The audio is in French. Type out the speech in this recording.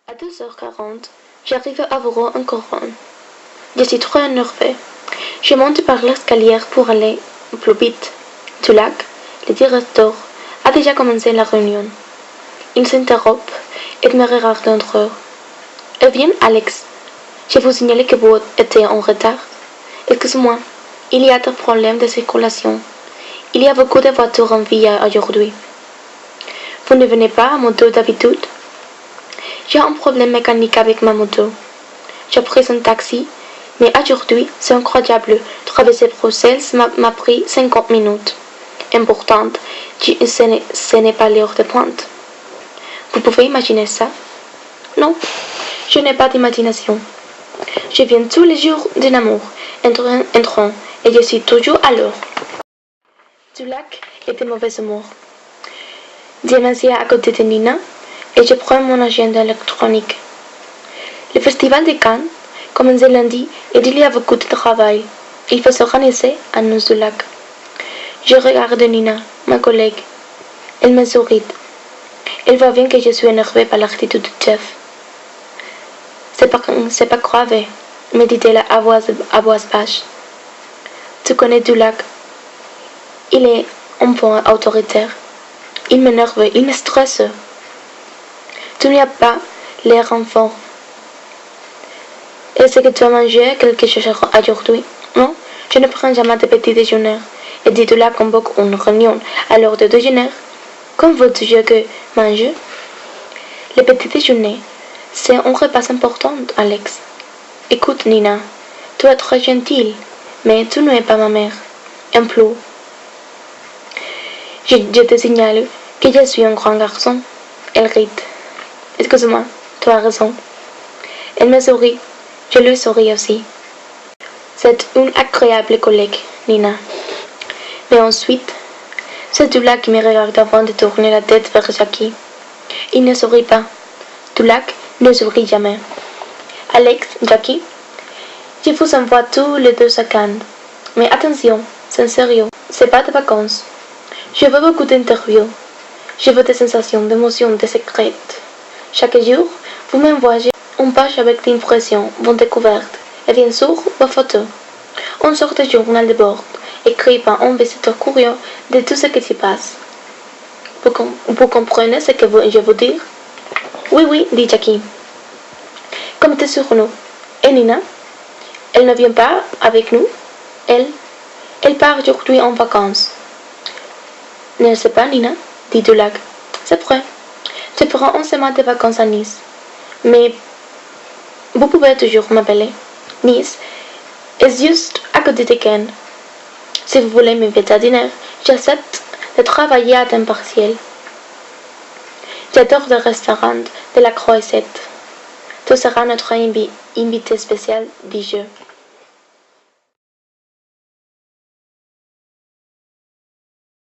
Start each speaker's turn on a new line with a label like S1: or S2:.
S1: À 2h40, j'arrive à Voro-en-Couronne. Je suis trop énervée. Je monte par l'escalier pour aller plus vite. Du lac, le directeur a déjà commencé la réunion. Il s'interrompt et me regarde entre eux. Eh bien, Alex, je vous signale que vous étiez en retard. Excuse-moi, il y a des problèmes de circulation. Il y a beaucoup de voitures en ville aujourd'hui. Vous ne venez pas à moto d'habitude? J'ai un problème mécanique avec ma moto. J'ai pris un taxi, mais aujourd'hui, c'est incroyable. Traverser Bruxelles m'a pris 50 minutes. Et pourtant, ce n'est pas l'heure de pointe. Vous pouvez imaginer ça? Non, je n'ai pas d'imagination. Je viens tous les jours d'un amour, entrant, et je suis toujours à l'heure. Du lac est de mauvais humeur. Je m'assieds à côté de Nina et je prends mon agenda électronique. Le festival de Cannes commence lundi et il y a beaucoup de travail. Il faut s'organiser à Nus du Lac. Je regarde Nina, ma collègue. Elle me sourit. Elle voit bien que je suis énervée par l'attitude de Jeff. C'est pas grave, me dit-elle à voix basse. Tu connais du lac. Il est un peu autoritaire. Il m'énerve, il me stresse. Tu n'as pas l'air en forme. Est-ce que tu as mangé quelque chose aujourd'hui? Non, je ne prends jamais de petit déjeuner. Et dit du lac convoque une réunion à l'heure de déjeuner. Comme veux-tu que mange? Le petit déjeuner, c'est un repas important, Alex. Écoute, Nina, tu es très gentille, mais tu n'es pas ma mère. En plus, je te signale que je suis un grand garçon. Elle rit. Excuse-moi, tu as raison. Elle me sourit. Je lui souris aussi. C'est une agréable collègue, Nina. Mais ensuite, c'est Dulac qui me regarde avant de tourner la tête vers Jackie. Il ne sourit pas. Dulac ne sourit jamais. Alex, Jackie, je vous envoie tous les deux à Cannes. Mais attention, c'est sérieux. C'est pas de vacances. Je veux beaucoup d'interviews. Je veux des sensations, d'émotions, des secrets. Chaque jour, vous m'envoyez une page avec des impressions, vos découvertes, et bien sûr, vos photos. Une sorte de journal de bord, écrit par un visiteur curieux de tout ce qui s'y passe. Vous comprenez ce que je veux dire? Oui, dit Jackie. Comme tes surnoms. Et Nina? Elle ne vient pas avec nous? Elle part aujourd'hui en vacances. N'est-ce pas, Nina? Dit Dulac. C'est vrai. Tu feras une semaine de vacances à Nice. Mais vous pouvez toujours m'appeler. Nice est juste à côté de Cannes. Si vous voulez m'inviter à dîner, j'accepte de travailler à temps partiel. J'adore le restaurant de la Croisette. Tu seras notre invité spécial du jeu.